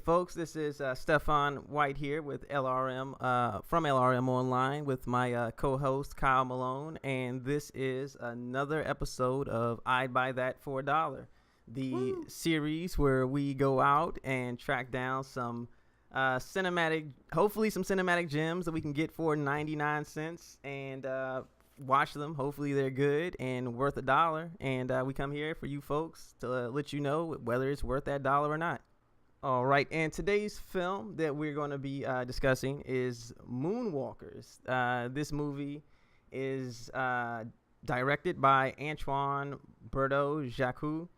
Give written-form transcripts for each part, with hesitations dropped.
folks. This is Stephon White here with LRM from LRM Online with my co-host Kyle Malone, and this is another episode of I'd Buy That for $1, the series where we go out and track down some hopefully some cinematic gems that we can get for 99 cents and watch them. Hopefully they're good and worth $1, and we come here for you folks to let you know whether it's worth that $1 or not. All right, and today's film that we're going to be discussing is Moonwalkers. This movie is directed by Antoine Berto-Jacques.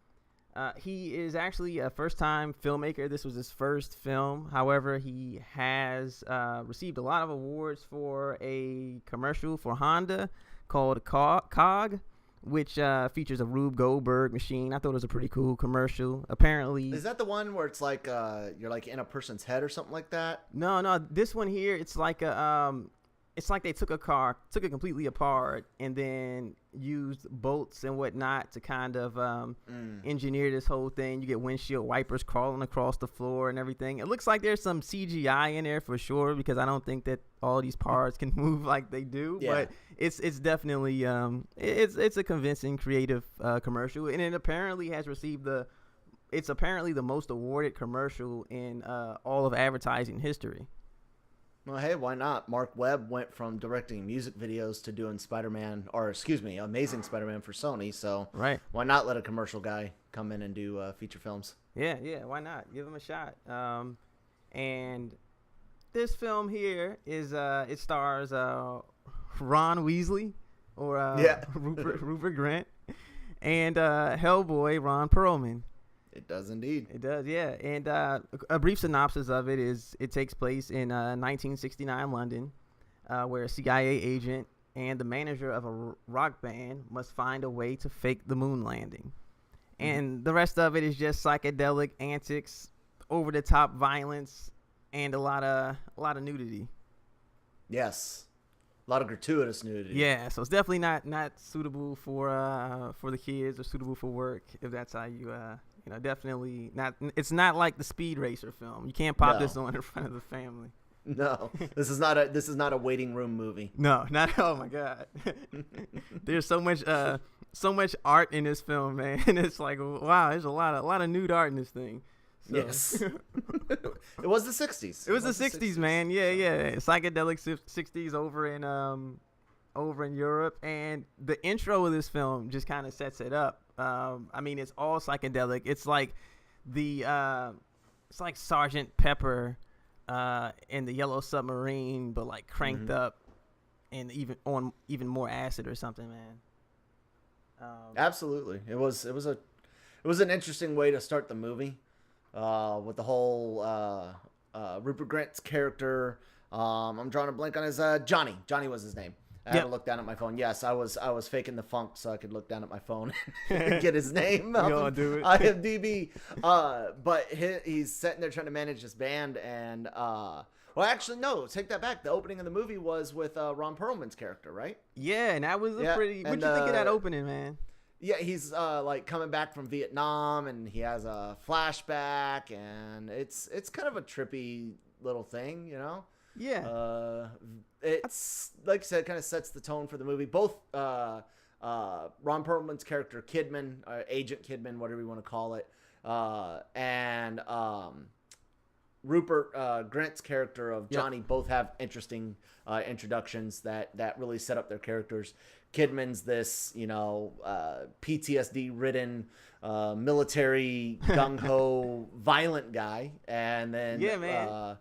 He is actually a first-time filmmaker. This was his first film. However, he has received a lot of awards for a commercial for Honda called Cog, which features a Rube Goldberg machine. I thought it was a pretty cool commercial. Apparently, is that the one where it's like you're like in a person's head or something like that? No. This one here, it's like it's like they took it completely apart, and then used bolts and whatnot to kind of engineer this whole thing. You get windshield wipers crawling across the floor and everything. It looks like there's some CGI in there for sure, because I don't think that all these parts can move like they do. Yeah. But it's definitely it's a convincing, creative commercial, and it apparently has received it's apparently the most awarded commercial in all of advertising history. Well, hey, why not? Mark Webb went from directing music videos to doing Amazing Spider-Man for Sony. So why not let a commercial guy come in and do feature films? Yeah, why not? Give him a shot. And this film here is it stars Ron Weasley or Rupert Grint and Hellboy Ron Perlman. It does indeed. It does, yeah. And a brief synopsis of it is it takes place in 1969 London, where a CIA agent and the manager of a rock band must find a way to fake the moon landing. And the rest of it is just psychedelic antics, over-the-top violence, and a lot of nudity. Yes. A lot of gratuitous nudity. Yeah, so it's definitely not suitable for the kids or suitable for work, if that's how you definitely not. It's not like the Speed Racer film. You can't pop this on in front of the family. No, this is not a waiting room movie. No, not. Oh my God, there's so much art in this film, man. And it's like, wow, there's a lot of nude art in this thing. So. Yes, it was the '60s. It was the '60s, man. Yeah, psychedelic '60s over in Europe, and the intro of this film just kind of sets it up. I mean, it's all psychedelic. It's like it's like Sergeant Pepper in the Yellow Submarine, but like cranked up and even more acid or something, man. Absolutely, it was an interesting way to start the movie with the whole Rupert Grint's character. I'm drawing a blank on his Johnny. Johnny was his name. I had to look down at my phone. Yes, I was faking the funk so I could look down at my phone and get his name. Do it. IMDb. But he's sitting there trying to manage this band, and well, actually, no. Take that back. The opening of the movie was with Ron Perlman's character, right? Yeah, and that was pretty. What'd you think of that opening, man? Yeah, he's like coming back from Vietnam, and he has a flashback, and it's kind of a trippy little thing, you know. Yeah. It's like I said, kind of sets the tone for the movie. Both Ron Perlman's character Kidman, Agent Kidman, whatever you want to call it, and Rupert Grint's character of Johnny both have interesting introductions that really set up their characters. Kidman's this, PTSD ridden military gung ho violent guy, and then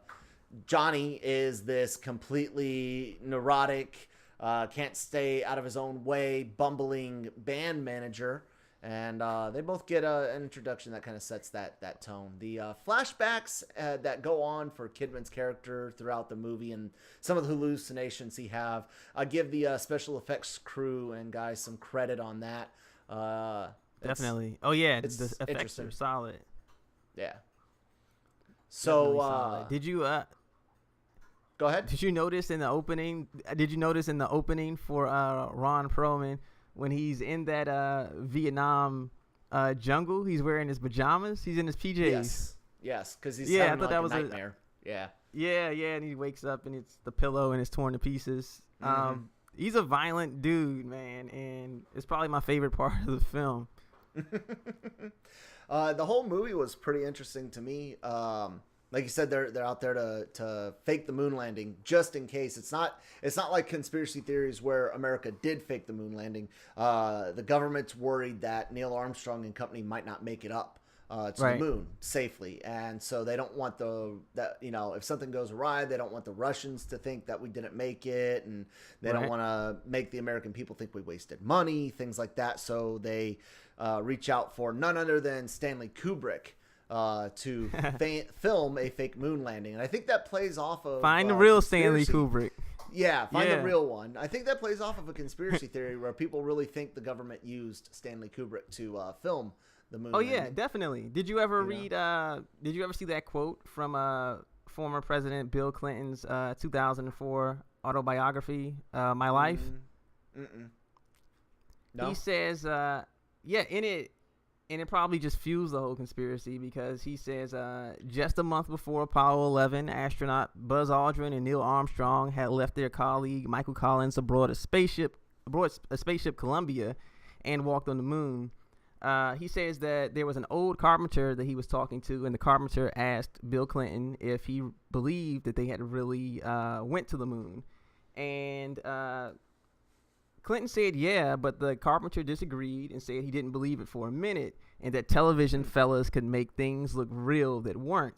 Johnny is this completely neurotic, can't stay out of his own way, bumbling band manager. And they both get an introduction that kind of sets that tone. The flashbacks that go on for Kidman's character throughout the movie and some of the hallucinations he have, I give the special effects crew and guys some credit on that. Definitely. Oh, yeah. The effects are solid. Yeah. So did you... Go ahead. Did you notice in the opening for Ron Perlman, when he's in that Vietnam jungle, he's wearing his pajamas? He's in his PJs. Yes. Yes, because he's Yeah, I having thought like that a was nightmare. Yeah. Yeah, and he wakes up and it's the pillow and it's torn to pieces. He's a violent dude, man, and it's probably my favorite part of the film. The whole movie was pretty interesting to me. Like you said, they're out there to fake the moon landing just in case. It's not like conspiracy theories where America did fake the moon landing. The government's worried that Neil Armstrong and company might not make it up to the moon safely, and so they don't want if something goes awry, they don't want the Russians to think that we didn't make it, and they don't want to make the American people think we wasted money, things like that. So they reach out for none other than Stanley Kubrik to film a fake moon landing, and I think that plays off of Find the real Stanley conspiracy. Kubrick. Yeah, find the real one. I think that plays off of a conspiracy theory where people really think the government used Stanley Kubrick to film the moon landing. Yeah, definitely. Did you ever read? Did you ever see that quote from former President Bill Clinton's 2004 autobiography, My Life? No. He says, in it. And it probably just fuels the whole conspiracy because he says just a month before Apollo 11, astronaut Buzz Aldrin and Neil Armstrong had left their colleague Michael Collins aboard a spaceship Columbia and walked on the moon. He says that there was an old carpenter that he was talking to, and the carpenter asked Bill Clinton if he believed that they had really went to the moon. And Clinton said yeah, but the carpenter disagreed and said he didn't believe it for a minute and that television fellas could make things look real that weren't.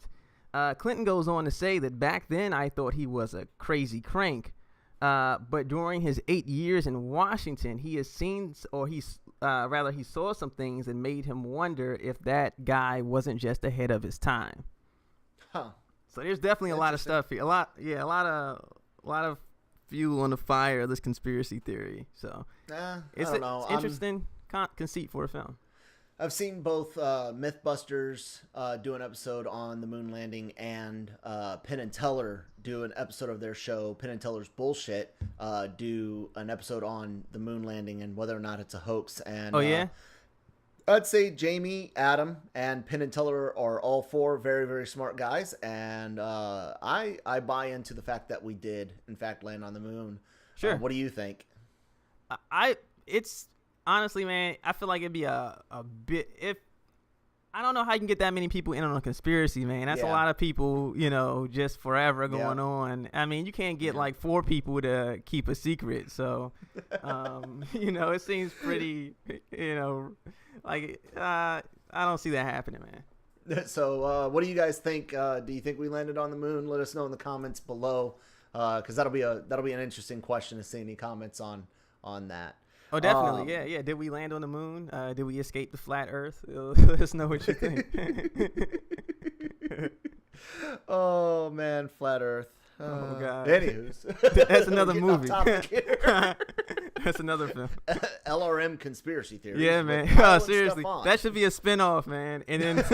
Clinton goes on to say that back then I thought he was a crazy crank, but during his 8 years in Washington, he has seen, or he saw some things that made him wonder if that guy wasn't just ahead of his time. Huh. So there's definitely a lot of stuff here. A lot of fuel on the fire of this conspiracy theory. So it's an interesting conceit for a film. I've seen both Mythbusters do an episode on the moon landing and Penn and Teller do an episode of their show, Penn and Teller's Bullshit, do an episode on the moon landing and whether or not it's a hoax. And I'd say Jamie, Adam, and Penn and Teller are all four very, very smart guys, and I buy into the fact that we did, in fact, land on the moon. Sure. What do you think? It's honestly, man, I feel like it'd be a bit, if I don't know how you can get that many people in on a conspiracy, man. That's a lot of people, just forever going on. I mean, you can't get like 4 people to keep a secret, so it seems pretty, like, I don't see that happening, man. So, what do you guys think? Do you think we landed on the moon? Let us know in the comments below, because that'll be an interesting question to see any comments on that. Oh, definitely, yeah. Did we land on the moon? Did we escape the flat Earth? Let us know what you think. Oh man, flat Earth. Oh God. Anywho's, that's another movie. That's another film. LRM conspiracy theories. Yeah, man. Seriously, that should be a spinoff, man. And then,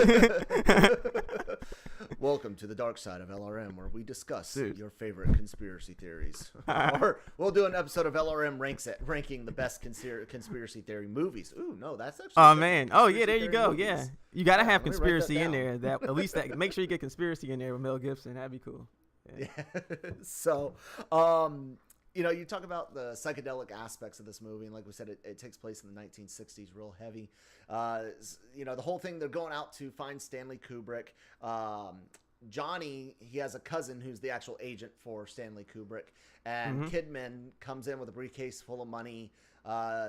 welcome to the dark side of LRM, where we discuss your favorite conspiracy theories. Or we'll do an episode of LRM ranking the best conspiracy theory movies. Ooh, no, that's actually. Oh man. Oh yeah, there you go. Movies. Yeah, you gotta have conspiracy in there. That at least make sure you get conspiracy in there with Mel Gibson. That'd be cool. Yeah. So, you talk about the psychedelic aspects of this movie, and like we said, it takes place in the 1960s, real heavy. The whole thing, they're going out to find Stanley Kubrick. Johnny, he has a cousin who's the actual agent for Stanley Kubrick, and Kidman comes in with a briefcase full of money,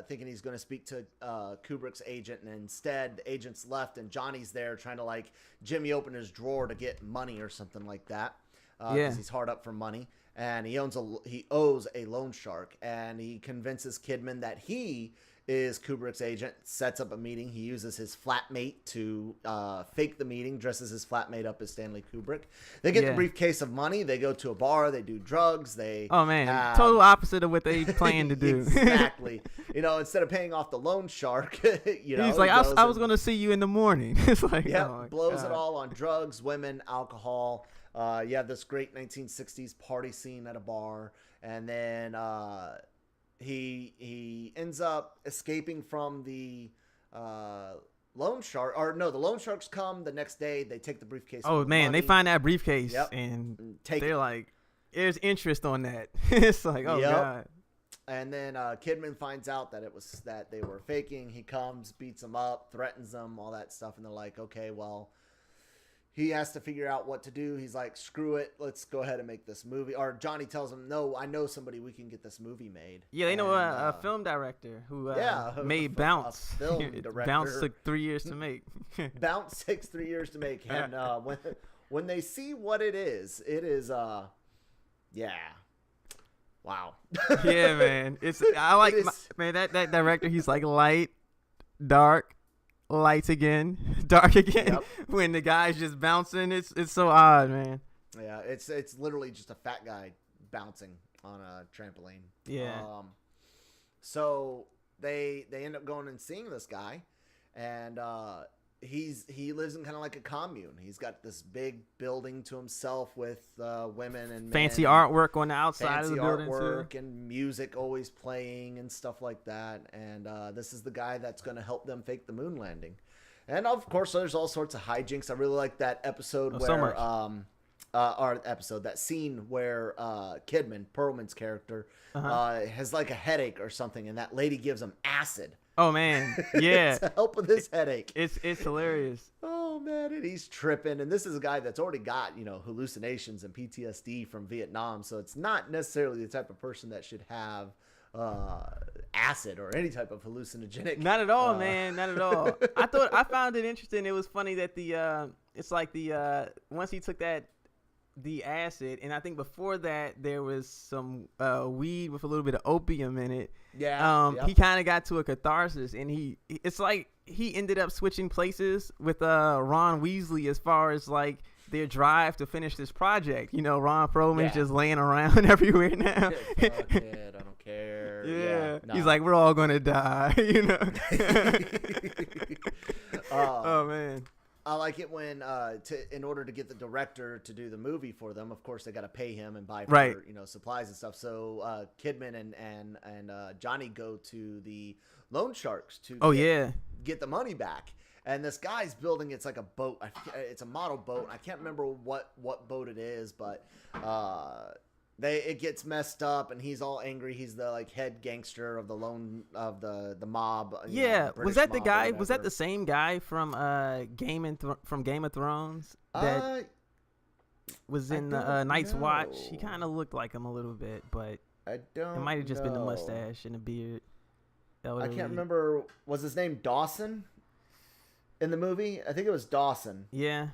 thinking he's going to speak to Kubrick's agent, and instead the agent's left, and Johnny's there trying to like jimmy open his drawer to get money or something like that. Because he's hard up for money, and he owes a loan shark, and he convinces Kidman that he is Kubrick's agent, sets up a meeting. He uses his flatmate to fake the meeting, dresses his flatmate up as Stanley Kubrick. They get the briefcase of money. They go to a bar. They do drugs. Total opposite of what they plan to do. Exactly. Instead of paying off the loan shark, he's like, I was going to see you in the morning. It's like, blows it all on drugs, women, alcohol. You have this great 1960s party scene at a bar, and then he ends up escaping from the loan shark, or no, the loan sharks come the next day. They take the briefcase. Oh man, money. they find that briefcase Yep. and Take they're it. like, there's interest on that. It's like, oh Yep. god. And then Kidman finds out that they were faking. He comes, beats them up, threatens them, all that stuff, and they're like, okay, well, he has to figure out what to do. He's like, screw it, let's go ahead and make this movie. Or Johnny tells him, no, I know somebody, we can get this movie made. Yeah, they know a film director who made Bounce. Film director. Bounce took 3 years to make. Bounce takes 3 years to make, and when they see what it is, yeah. Wow. Yeah, man. I like man that director. He's like light, dark, light again, dark again. Yep. When the guy's just bouncing, it's so odd, man. Yeah, it's literally just a fat guy bouncing on a trampoline. Yeah. So they end up going and seeing this guy, and he lives in kind of like a commune. He's got this big building to himself with women and fancy men, artwork on the outside of the building artwork too. and music always playing and stuff like that. And this is the guy that's going to help them fake the moon landing. And of course, there's all sorts of hijinks. I really like that episode where that scene where Kidman, Perlman's character, has like a headache or something, and that lady gives him acid. Oh man, yeah. To help with his headache. It's hilarious. Oh man, and he's tripping. And this is a guy that's already got, hallucinations and PTSD from Vietnam. So it's not necessarily the type of person that should have acid or any type of hallucinogenic. Not at all, man. Not at all. I found it interesting. It was funny that once he took the acid, and I think before that there was some weed with a little bit of opium in it. Yeah. He kind of got to a catharsis, and it's like he ended up switching places with Ron Weasley as far as like their drive to finish this project. Ron Perlman's just laying around everywhere now. Fuck it, I don't care. Yeah. No. He's like, we're all gonna die. Oh man. I like it when, in order to get the director to do the movie for them, of course they got to pay him and buy for, supplies and stuff. So Kidman and Johnny go to the loan sharks to get the money back. And this guy's building, it's like a boat. It's a model boat. I can't remember what boat it is, but it gets messed up, and he's all angry. He's the like head gangster of the mob. Yeah, was that the guy? Was that the the same guy from Game of Thrones that was in Night's Watch? He kind of looked like him a little bit, but I don't. It might have just been the mustache and the beard. I can't remember. Was his name Dawson in the movie? I think it was Dawson. Yeah.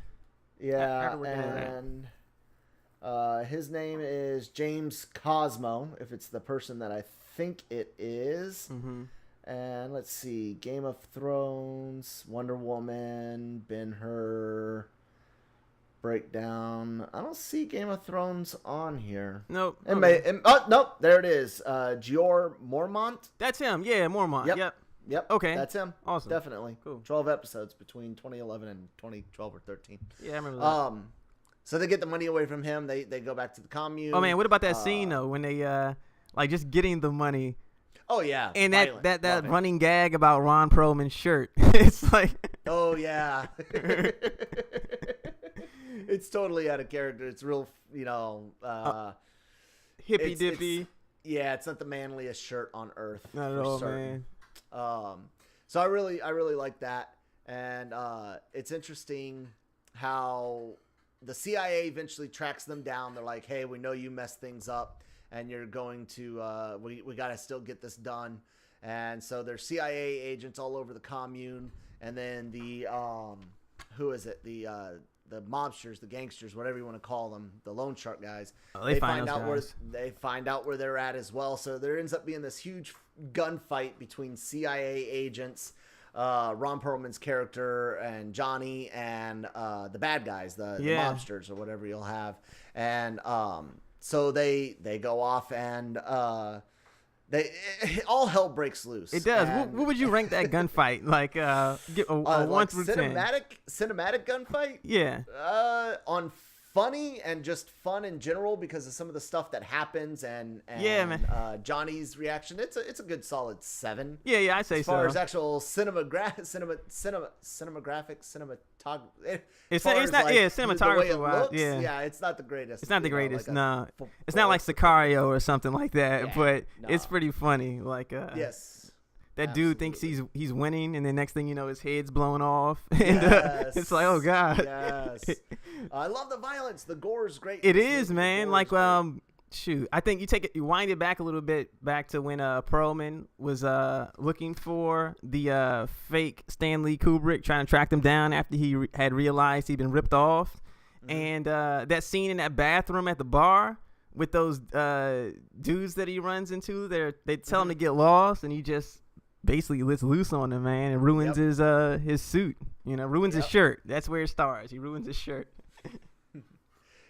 Yeah, and his name is James Cosmo, if it's the person that I think it is. Mm-hmm. And let's see, Game of Thrones, Wonder Woman, Ben-Hur, Breakdown. I don't see Game of Thrones on here. Nope. Nope, there it is. Gior Mormont. That's him. Yeah, Mormont. Yep. Okay. That's him. Awesome. Definitely. Cool. 12 episodes between 2011 and 2012 or 13. Yeah, I remember that. So they get the money away from him. They go back to the commune. Oh man, what about that scene though when they like just getting the money? Oh yeah. And violent. that running gag about Ron Perlman's shirt. It's like oh yeah. It's totally out of character. It's real, hippy dippy. Yeah, it's not the manliest shirt on earth. Not at all, man. So I really like that, and it's interesting how the CIA eventually tracks them down. They're like, hey, we know you messed things up, and you're going to we got to still get this done. And so there's CIA agents all over the commune, and then the who is it, the mobsters, the gangsters, whatever you want to call them, the loan shark guys. They find out where they're at as well. So there ends up being this huge gunfight between CIA agents, Ron Perlman's character and Johnny, and the bad guys, the mobsters or whatever you'll have. And so they go off, and all hell breaks loose. It does. What would you rank that gunfight? Like a 1 through 10? Cinematic gunfight? Yeah. On funny and just fun in general because of some of the stuff that happens and yeah, man. Johnny's reaction. It's a good solid 7. Yeah, I say so. As far as actual cinematographic, cinematography wise. Yeah, it's not the greatest. It's not the greatest. No, it's not like Sicario or something like that. Yeah, but it's pretty funny. Like yes. That Absolutely. dude thinks he's winning, and then next thing you know, his head's blown off, and yes. it's like, oh god. Yes. I love the violence. The gore is great. It is, man. Like shoot, I think you wind it back a little bit back to when Perlman was looking for the fake Stanley Kubrik, trying to track them down after he had realized he'd been ripped off, and that scene in that bathroom at the bar with those dudes that he runs into. They tell him to get lost, and he just basically lets loose on him, man, and ruins his suit. Ruins his shirt. That's where it starts. He ruins his shirt.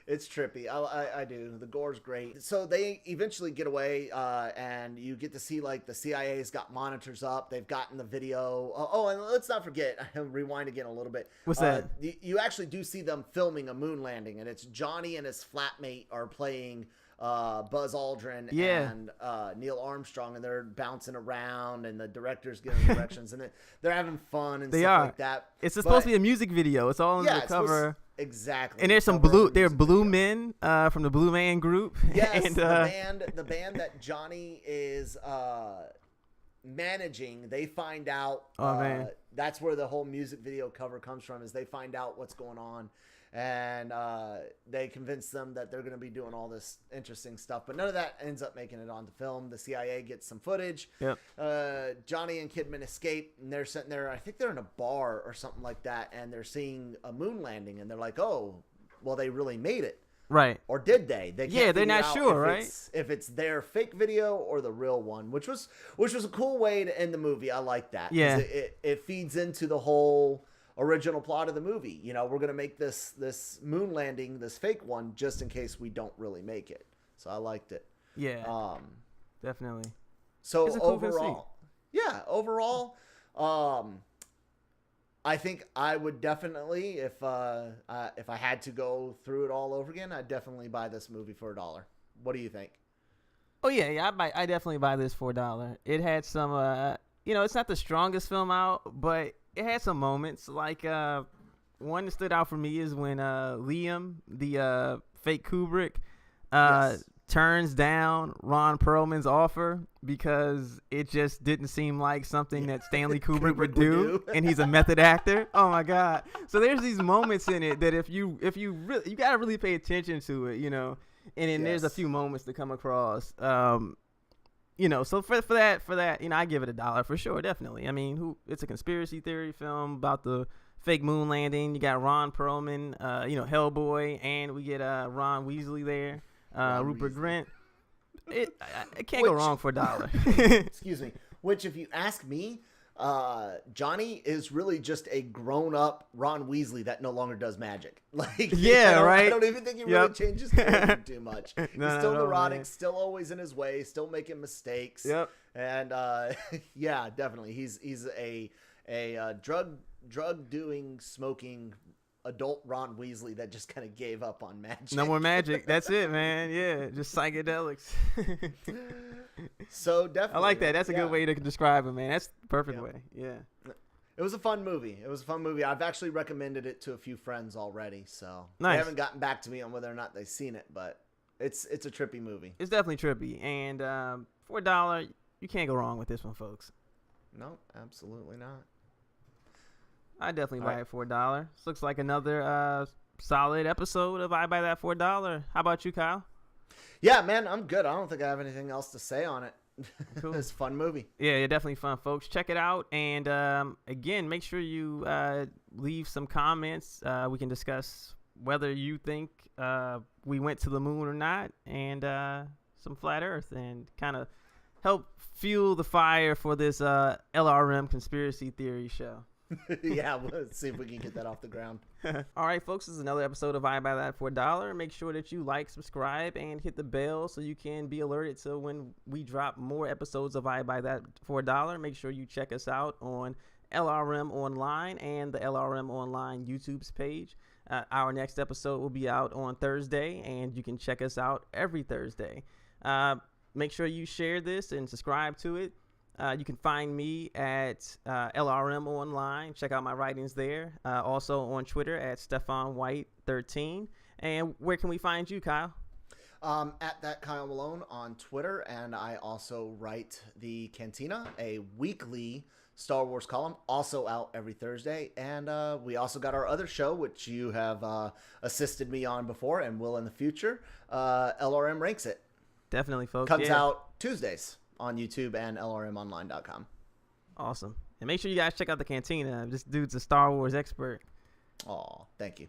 It's trippy. I do. The gore's great. So they eventually get away, and you get to see like the CIA's got monitors up. They've gotten the video. Oh, and let's not forget. Rewind again a little bit. What's that? You actually do see them filming a moon landing, and it's Johnny and his flatmate are playing Buzz Aldrin and Neil Armstrong, and they're bouncing around, and the director's giving directions, and they're having fun and stuff like that. It's supposed to be a music video. It's all in the cover. Exactly. And there's some blue men from the Blue Man Group. Yes, and, the band that Johnny is managing, they find out. Oh, man. That's where the whole music video cover comes from, is they find out what's going on. And they convince them that they're going to be doing all this interesting stuff. But none of that ends up making it onto film. The CIA gets some footage. Yep. Johnny and Kidman escape, and they're sitting there. I think they're in a bar or something like that, and they're seeing a moon landing. And they're like, oh, well, they really made it. Right. Or did they? They're not sure, right? If it's their fake video or the real one, which was a cool way to end the movie. I like that. Yeah. It feeds into the whole original plot of the movie. We're going to make this moon landing, this fake one, just in case we don't really make it. So I liked it. Yeah. Definitely. So it's a cool overall, I think I would definitely, if I had to go through it all over again, I'd definitely buy this movie for $1. What do you think? Oh yeah, I definitely buy this for $1. It had some, it's not the strongest film out, but it had some moments. Like one that stood out for me is when Liam, the fake Kubrick, turns down Ron Perlman's offer because it just didn't seem like something that Stanley Kubrik would do, and he's a method actor. Oh my God! So there's these moments in it that if you really, you gotta really pay attention to it, and then there's a few moments to come across. So for that, I give it $1 for sure, definitely. I mean, it's a conspiracy theory film about the fake moon landing. You got Ron Perlman, Hellboy, and we get Ron Weasley there, Rupert Grint. It can't go wrong for $1. Excuse me. Which, if you ask me, Johnny is really just a grown-up Ron Weasley that no longer does magic. Like, right? I don't even think he really changes character too much. He's still neurotic, still always in his way, still making mistakes. Yep. And yeah, definitely, he's a drug doing, smoking adult Ron Weasley that just kind of gave up on magic. No more magic. That's it, man. Yeah, just psychedelics. So definitely, I like that. That's a good way to describe it, man. That's the perfect way. Yeah. It was a fun movie. I've actually recommended it to a few friends already, so nice. They haven't gotten back to me on whether or not they've seen it, but it's a trippy movie. It's definitely trippy, and for $1, you can't go wrong with this one, folks. No, absolutely not. I definitely buy it for $1. This looks like another solid episode of I Buy That for $1. How about you, Kyle? Yeah, man, I'm good. I don't think I have anything else to say on it. Cool. It's a fun movie. Yeah, definitely fun, folks. Check it out. And again, make sure you leave some comments. We can discuss whether you think we went to the moon or not, and some flat earth, and kind of help fuel the fire for this LRM conspiracy theory show. Yeah, let's see if we can get that off the ground. All right, folks, this is another episode of I Buy That for $1. Make sure that you like, subscribe, and hit the bell so you can be alerted to when we drop more episodes of I Buy That for $1. Make sure you check us out on LRM Online and the LRM Online YouTube's page. Our next episode will be out on Thursday, and you can check us out every Thursday. Make sure you share this and subscribe to it. You can find me at LRM Online. Check out my writings there. Also on Twitter at Stephon White 13. And where can we find you, Kyle? At that Kyle Malone on Twitter, and I also write the Cantina, a weekly Star Wars column, also out every Thursday. And we also got our other show, which you have assisted me on before and will in the future. LRM Ranks It. Definitely, folks. Comes out Tuesdays on YouTube and LRMonline.com. Awesome. And make sure you guys check out the Cantina. This dude's a Star Wars expert. Aw, thank you.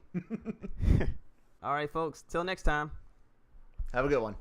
All right, folks. Till next time. Have a good one.